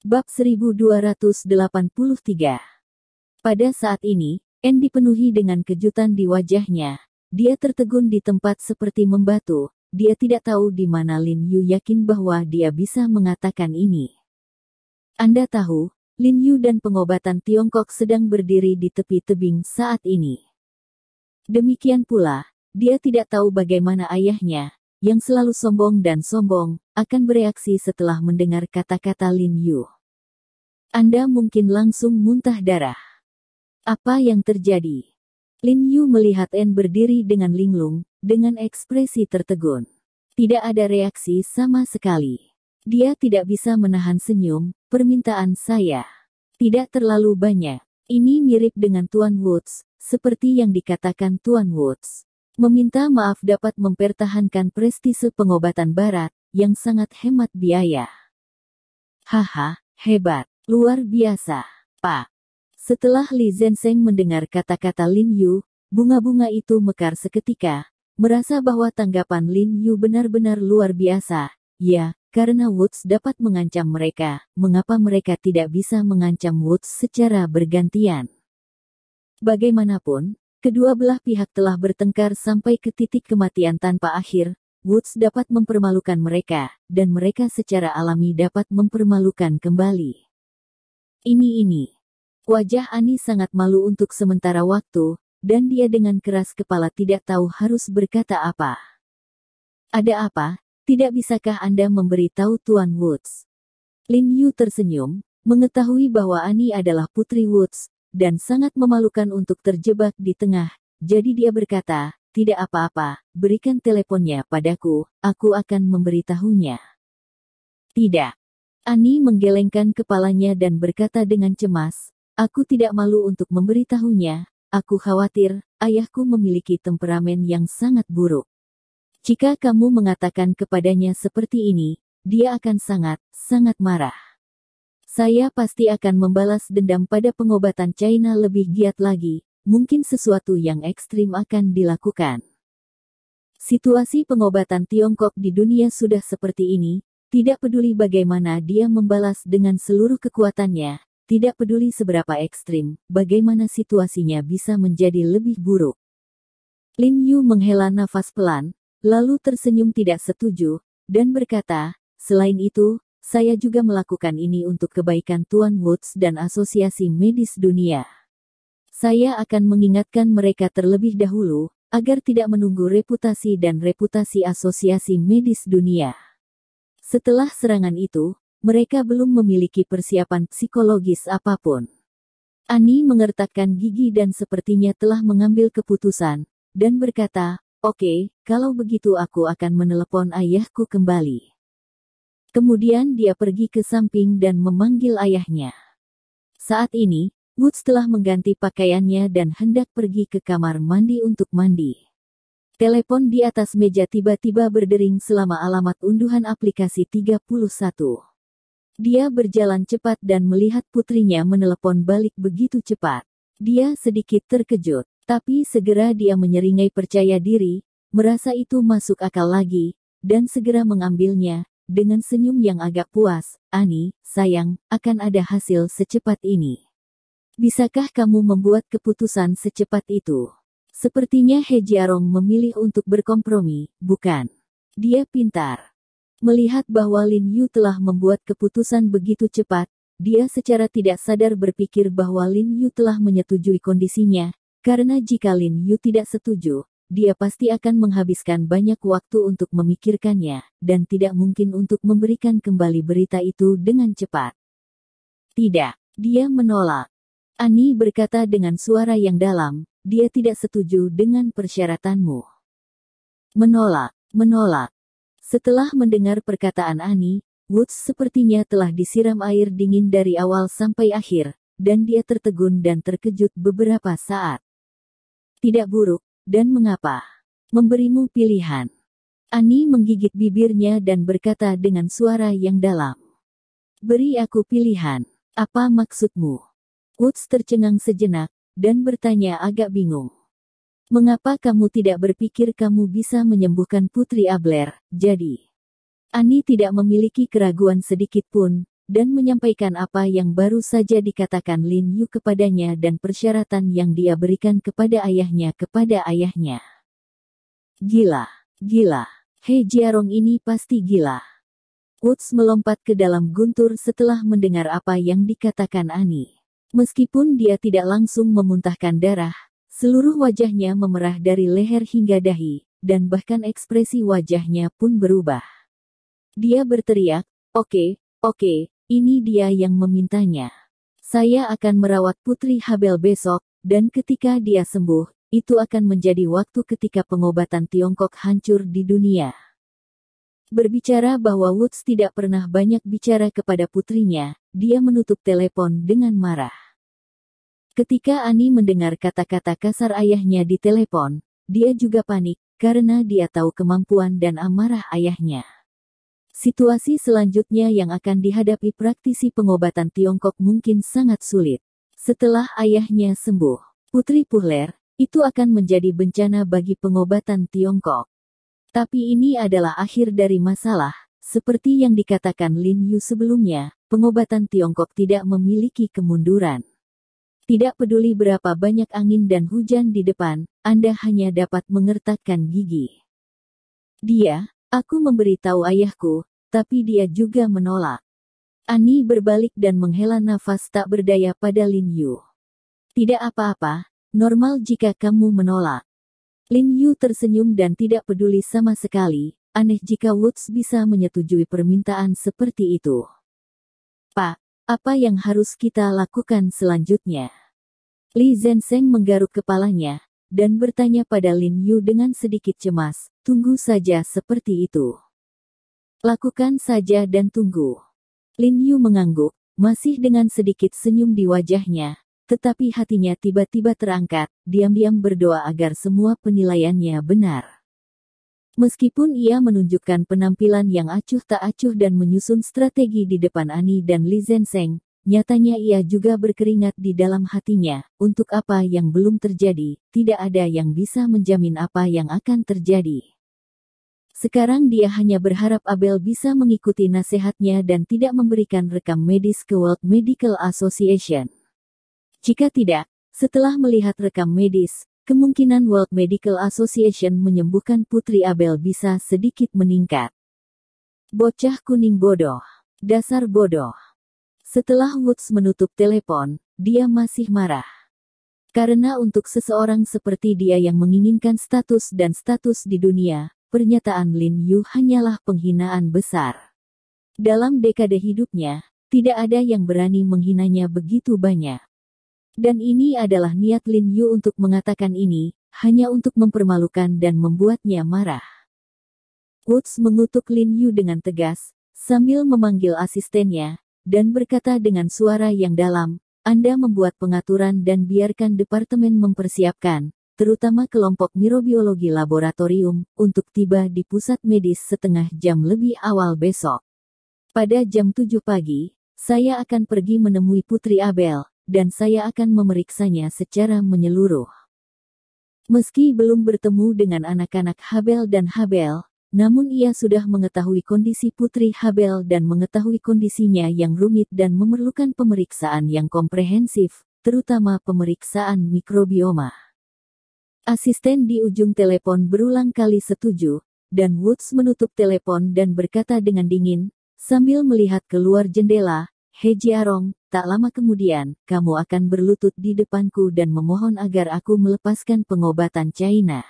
Bab 1283. Pada saat ini, Anne dipenuhi dengan kejutan di wajahnya. Dia tertegun di tempat seperti membatu. Dia tidak tahu di mana Lin Yu yakin bahwa dia bisa mengatakan ini. Anda tahu, Lin Yu dan pengobatan Tiongkok sedang berdiri di tepi tebing saat ini. Demikian pula, dia tidak tahu bagaimana ayahnya, yang selalu sombong dan sombong, akan bereaksi setelah mendengar kata-kata Lin Yu. Anda mungkin langsung muntah darah. Apa yang terjadi? Lin Yu melihat Anne berdiri dengan linglung, dengan ekspresi tertegun. Tidak ada reaksi sama sekali. Dia tidak bisa menahan senyum. Permintaan saya tidak terlalu banyak. Ini mirip dengan Tuan Woods, seperti yang dikatakan Tuan Woods. Meminta maaf dapat mempertahankan prestise pengobatan barat, yang sangat hemat biaya. Haha, hebat. Luar biasa, Pak. Setelah Li Zhensheng mendengar kata-kata Lin Yu, bunga-bunga itu mekar seketika, merasa bahwa tanggapan Lin Yu benar-benar luar biasa. Ya, karena Woods dapat mengancam mereka, mengapa mereka tidak bisa mengancam Woods secara bergantian? Bagaimanapun, kedua belah pihak telah bertengkar sampai ke titik kematian tanpa akhir. Woods dapat mempermalukan mereka, dan mereka secara alami dapat mempermalukan kembali. Ini. Wajah Ani sangat malu untuk sementara waktu, dan dia dengan keras kepala tidak tahu harus berkata apa. Ada apa? Tidak bisakah Anda memberitahu Tuan Woods? Lin Yu tersenyum, mengetahui bahwa Ani adalah putri Woods, dan sangat memalukan untuk terjebak di tengah, jadi dia berkata, tidak apa-apa, berikan teleponnya padaku, aku akan memberitahunya. Tidak. Ani menggelengkan kepalanya dan berkata dengan cemas, aku tidak malu untuk memberitahunya, aku khawatir, ayahku memiliki temperamen yang sangat buruk. Jika kamu mengatakan kepadanya seperti ini, dia akan sangat marah. Saya pasti akan membalas dendam pada pengobatan China lebih giat lagi, mungkin sesuatu yang ekstrim akan dilakukan. Situasi pengobatan Tiongkok di dunia sudah seperti ini. Tidak peduli bagaimana dia membalas dengan seluruh kekuatannya, tidak peduli seberapa ekstrim, bagaimana situasinya bisa menjadi lebih buruk. Lin Yu menghela nafas pelan, lalu tersenyum tidak setuju, dan berkata, selain itu, saya juga melakukan ini untuk kebaikan Tuan Woods dan Asosiasi Medis Dunia. Saya akan mengingatkan mereka terlebih dahulu, agar tidak menunggu reputasi dan reputasi Asosiasi Medis Dunia. Setelah serangan itu, mereka belum memiliki persiapan psikologis apapun. Ani mengertakkan gigi dan sepertinya telah mengambil keputusan, dan berkata, oke, kalau begitu aku akan menelepon ayahku kembali. Kemudian dia pergi ke samping dan memanggil ayahnya. Saat ini, Woods telah mengganti pakaiannya dan hendak pergi ke kamar mandi untuk mandi. Telepon di atas meja tiba-tiba berdering selama alamat unduhan aplikasi 31. Dia berjalan cepat dan melihat putrinya menelepon balik begitu cepat. Dia sedikit terkejut, tapi segera dia menyeringai percaya diri, merasa itu masuk akal lagi, dan segera mengambilnya, dengan senyum yang agak puas. Ani, sayang, akan ada hasil secepat ini. Bisakah kamu membuat keputusan secepat itu? Sepertinya He Jiarong memilih untuk berkompromi, bukan? Dia pintar. Melihat bahwa Lin Yu telah membuat keputusan begitu cepat, dia secara tidak sadar berpikir bahwa Lin Yu telah menyetujui kondisinya, karena jika Lin Yu tidak setuju, dia pasti akan menghabiskan banyak waktu untuk memikirkannya, dan tidak mungkin untuk memberikan kembali berita itu dengan cepat. Tidak, dia menolak. Ani berkata dengan suara yang dalam, dia tidak setuju dengan persyaratanmu. Menolak. Setelah mendengar perkataan Ani, Woods sepertinya telah disiram air dingin dari awal sampai akhir, dan dia tertegun dan terkejut beberapa saat. Tidak buruk, dan mengapa? Memberimu pilihan. Ani menggigit bibirnya dan berkata dengan suara yang dalam. Beri aku pilihan. Apa maksudmu? Woods tercengang sejenak, dan bertanya agak bingung. Mengapa kamu tidak berpikir kamu bisa menyembuhkan Putri Abler, jadi? Ani tidak memiliki keraguan sedikit pun, dan menyampaikan apa yang baru saja dikatakan Lin Yu kepadanya dan persyaratan yang dia berikan kepada ayahnya. Gila, gila. He Jiarong ini pasti gila. Woods melompat ke dalam guntur setelah mendengar apa yang dikatakan Ani. Meskipun dia tidak langsung memuntahkan darah, seluruh wajahnya memerah dari leher hingga dahi, dan bahkan ekspresi wajahnya pun berubah. Dia berteriak, oke, ini dia yang memintanya. Saya akan merawat Putri Habel besok, dan ketika dia sembuh, itu akan menjadi waktu ketika pengobatan Tiongkok hancur di dunia. Berbicara bahwa Woods tidak pernah banyak bicara kepada putrinya, dia menutup telepon dengan marah. Ketika Ani mendengar kata-kata kasar ayahnya di telepon, dia juga panik, karena dia tahu kemampuan dan amarah ayahnya. Situasi selanjutnya yang akan dihadapi praktisi pengobatan Tiongkok mungkin sangat sulit. Setelah ayahnya sembuh, Putri Puhler, itu akan menjadi bencana bagi pengobatan Tiongkok. Tapi ini adalah akhir dari masalah. Seperti yang dikatakan Lin Yu sebelumnya, pengobatan Tiongkok tidak memiliki kemunduran. Tidak peduli berapa banyak angin dan hujan di depan, Anda hanya dapat mengertakkan gigi. Aku memberitahu ayahku, tapi dia juga menolak. Ani berbalik dan menghela nafas tak berdaya pada Lin Yu. Tidak apa-apa, normal jika kamu menolak. Lin Yu tersenyum dan tidak peduli sama sekali, aneh jika Woods bisa menyetujui permintaan seperti itu. Pak, apa yang harus kita lakukan selanjutnya? Li Zhensheng menggaruk kepalanya, dan bertanya pada Lin Yu dengan sedikit cemas, tunggu saja seperti itu. Lakukan saja dan tunggu. Lin Yu mengangguk, masih dengan sedikit senyum di wajahnya, tetapi hatinya tiba-tiba terangkat, diam-diam berdoa agar semua penilaiannya benar. Meskipun ia menunjukkan penampilan yang acuh tak acuh dan menyusun strategi di depan Ani dan Li Zhensheng, nyatanya ia juga berkeringat di dalam hatinya. Untuk apa yang belum terjadi, tidak ada yang bisa menjamin apa yang akan terjadi. Sekarang dia hanya berharap Abel bisa mengikuti nasihatnya dan tidak memberikan rekam medis ke World Medical Association. Jika tidak, setelah melihat rekam medis, kemungkinan World Medical Association menyembuhkan Putri Abel bisa sedikit meningkat. Bocah kuning bodoh. Dasar bodoh. Setelah Woods menutup telepon, dia masih marah. Karena untuk seseorang seperti dia yang menginginkan status dan status di dunia, pernyataan Lin Yu hanyalah penghinaan besar. Dalam dekade hidupnya, tidak ada yang berani menghinanya begitu banyak. Dan ini adalah niat Lin Yu untuk mengatakan ini, hanya untuk mempermalukan dan membuatnya marah. Woods mengutuk Lin Yu dengan tegas, sambil memanggil asistennya, dan berkata dengan suara yang dalam, Anda membuat pengaturan dan biarkan departemen mempersiapkan, terutama kelompok mikrobiologi laboratorium, untuk tiba di pusat medis setengah jam lebih awal besok. Pada jam 7 pagi, saya akan pergi menemui Putri Abel, dan saya akan memeriksanya secara menyeluruh. Meski belum bertemu dengan anak-anak Habel dan Habel, namun ia sudah mengetahui kondisi Putri Habel dan mengetahui kondisinya yang rumit dan memerlukan pemeriksaan yang komprehensif, terutama pemeriksaan mikrobioma. Asisten di ujung telepon berulang kali setuju, dan Woods menutup telepon dan berkata dengan dingin, sambil melihat keluar jendela, He Jiarong, tak lama kemudian, kamu akan berlutut di depanku dan memohon agar aku melepaskan pengobatan China.